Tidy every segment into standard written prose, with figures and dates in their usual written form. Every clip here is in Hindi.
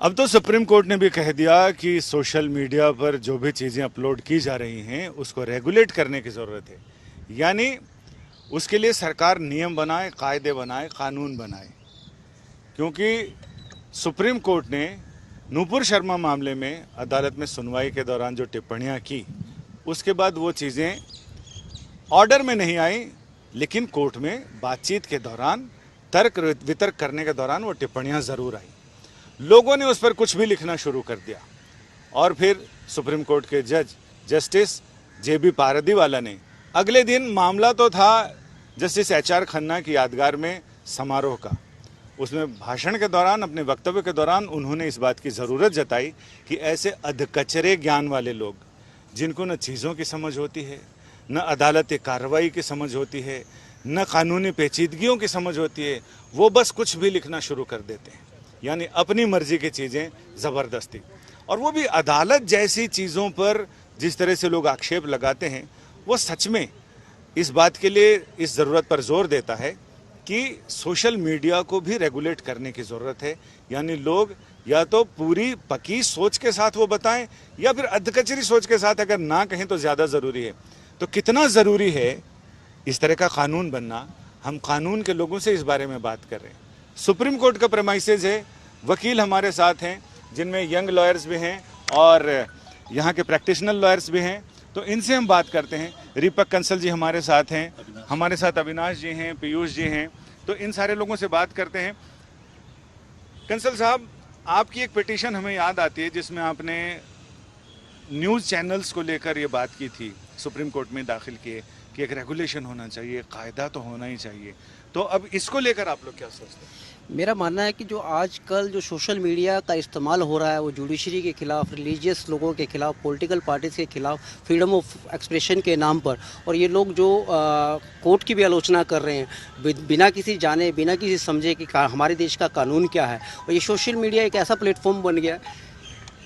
अब तो सुप्रीम कोर्ट ने भी कह दिया कि सोशल मीडिया पर जो भी चीज़ें अपलोड की जा रही हैं उसको रेगुलेट करने की ज़रूरत है। यानी उसके लिए सरकार नियम बनाए, कायदे बनाए, कानून बनाए। क्योंकि सुप्रीम कोर्ट ने नूपुर शर्मा मामले में अदालत में सुनवाई के दौरान जो टिप्पणियां की, उसके बाद वो चीज़ें ऑर्डर में नहीं आई, लेकिन कोर्ट में बातचीत के दौरान, तर्क वितर्क करने के दौरान वो टिप्पणियां ज़रूर आई। लोगों ने उस पर कुछ भी लिखना शुरू कर दिया और फिर सुप्रीम कोर्ट के जज जस्टिस JB पारदीवाला ने अगले दिन, मामला तो था जस्टिस HR खन्ना की यादगार में समारोह का, उसमें भाषण के दौरान, अपने वक्तव्य के दौरान उन्होंने इस बात की ज़रूरत जताई कि ऐसे अधकचरे ज्ञान वाले लोग, जिनको न चीज़ों की समझ होती है, न अदालती कार्रवाई की समझ होती है, न कानूनी पेचीदगियों की समझ होती है, वो बस कुछ भी लिखना शुरू कर देते हैं। यानी अपनी मर्जी की चीज़ें ज़बरदस्ती, और वो भी अदालत जैसी चीज़ों पर जिस तरह से लोग आक्षेप लगाते हैं, वो सच में इस बात के लिए इस ज़रूरत पर जोर देता है कि सोशल मीडिया को भी रेगुलेट करने की ज़रूरत है। यानी लोग या तो पूरी पकी सोच के साथ वो बताएं, या फिर अधकचरी सोच के साथ अगर ना कहें तो ज़्यादा ज़रूरी है। तो कितना ज़रूरी है इस तरह का कानून बनना, हम कानून के लोगों से इस बारे में बात कर रहे हैं। सुप्रीम कोर्ट का प्रेमाइसेस है, वकील हमारे साथ हैं जिनमें यंग लॉयर्स भी हैं और यहाँ के प्रैक्टिशनर लॉयर्स भी हैं, तो इनसे हम बात करते हैं। दीपक कंसल जी हमारे साथ हैं, हमारे साथ अविनाश जी हैं, पीयूष जी हैं, तो इन सारे लोगों से बात करते हैं। कंसल साहब, आपकी एक पिटीशन हमें याद आती है जिसमें आपने न्यूज़ चैनल्स को लेकर ये बात की थी, सुप्रीम कोर्ट में दाखिल किए कि एक रेगुलेशन होना चाहिए, कायदा तो होना ही चाहिए। तो अब इसको लेकर आप लोग क्या सोचते हैं? मेरा मानना है कि जो आजकल जो सोशल मीडिया का इस्तेमाल हो रहा है, वो जुडिशरी के खिलाफ, रिलीजियस लोगों के खिलाफ, पॉलिटिकल पार्टीज़ के खिलाफ, फ्रीडम ऑफ एक्सप्रेशन के नाम पर, और ये लोग जो कोर्ट की भी आलोचना कर रहे हैं बिना किसी जाने, बिना किसी समझे कि हमारे देश का कानून क्या है। और ये सोशल मीडिया एक ऐसा प्लेटफॉर्म बन गया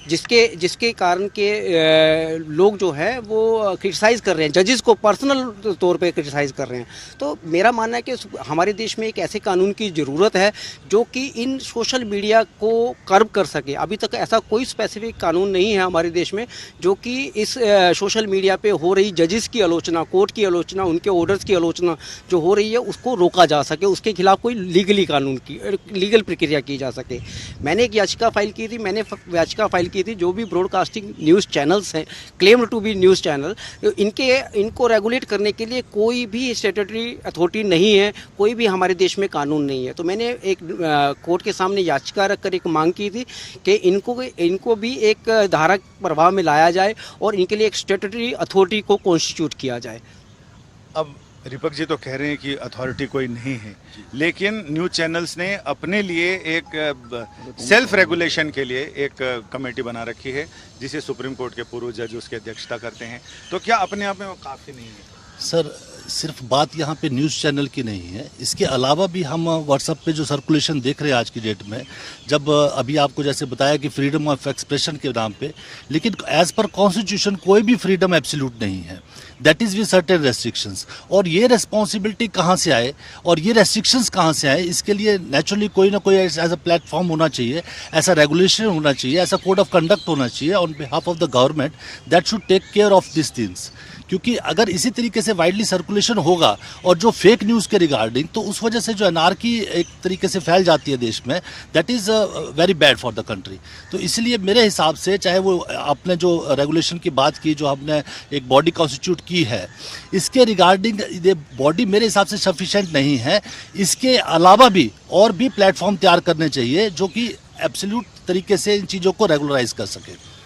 जिसके कारण के लोग जो है वो क्रिटिसाइज़ कर रहे हैं, जजेस को पर्सनल तौर पे क्रिटिसाइज़ कर रहे हैं। तो मेरा मानना है कि हमारे देश में एक ऐसे कानून की ज़रूरत है जो कि इन सोशल मीडिया को कर्ब कर सके। अभी तक ऐसा कोई स्पेसिफिक कानून नहीं है हमारे देश में जो कि इस सोशल मीडिया पे हो रही जजेस की आलोचना, कोर्ट की आलोचना, उनके ऑर्डर्स की आलोचना जो हो रही है उसको रोका जा सके, उसके खिलाफ कोई लीगल प्रक्रिया की जा सके। मैंने एक याचिका फाइल की थी, जो भी ब्रॉडकास्टिंग न्यूज़ चैनल्स हैं, claim to be news channel, इनको रेगुलेट करने के लिए कोई भी स्टैट्यूटरी अथॉरिटी नहीं है, कोई भी हमारे देश में कानून नहीं है। तो मैंने एक कोर्ट के सामने याचिका रखकर एक मांग की थी कि इनको भी एक धारा प्रभाव में लाया जाए और इनके लिए एक स्टैट्यूटरी अथॉरिटी को कॉन्स्टिट्यूट किया जाए। अब दीपक जी तो कह रहे हैं कि अथॉरिटी कोई नहीं है, लेकिन न्यूज़ चैनल्स ने अपने लिए एक सेल्फ रेगुलेशन के लिए एक कमेटी बना रखी है जिसे सुप्रीम कोर्ट के पूर्व जज उसकी अध्यक्षता करते हैं। तो क्या अपने आप में वो काफ़ी नहीं है? सर, सिर्फ बात यहाँ पे न्यूज़ चैनल की नहीं है, इसके अलावा भी हम व्हाट्सएप पे जो सर्कुलेशन देख रहे हैं आज की डेट में, जब अभी आपको जैसे बताया कि फ्रीडम ऑफ एक्सप्रेशन के नाम पे, लेकिन एज पर कॉन्स्टिट्यूशन कोई भी फ्रीडम एब्सोल्यूट नहीं है, that is with certain restrictions. और ये रिस्पॉन्सिबिलिटी कहाँ से आए और ये रेस्ट्रिक्शंस कहाँ से आए, इसके लिए नेचुरली कोई ना कोई एज अ प्लेटफॉर्म होना चाहिए, ऐसा रेगुलेशन होना चाहिए, ऐसा कोड ऑफ कंडक्ट होना चाहिए on behalf of the government that should take care of this things. क्योंकि अगर इसी तरीके से वाइडली सर्कुलेशन होगा और जो फेक न्यूज़ के रिगार्डिंग, तो उस वजह से जो अनार्की एक तरीके से फैल जाती है देश में, that is very bad for the country. तो इसलिए मेरे हिसाब से, चाहे वो आपने जो रेगुलेशन की बात की, जो आपने एक बॉडी कॉन्स्टिट्यूट की है, इसके रिगार्डिंग ये बॉडी मेरे हिसाब से सफिशेंट नहीं है। इसके अलावा भी और भी प्लेटफॉर्म तैयार करने चाहिए जो कि एब्सोल्यूट तरीके से इन चीज़ों को रेगुलराइज कर सके।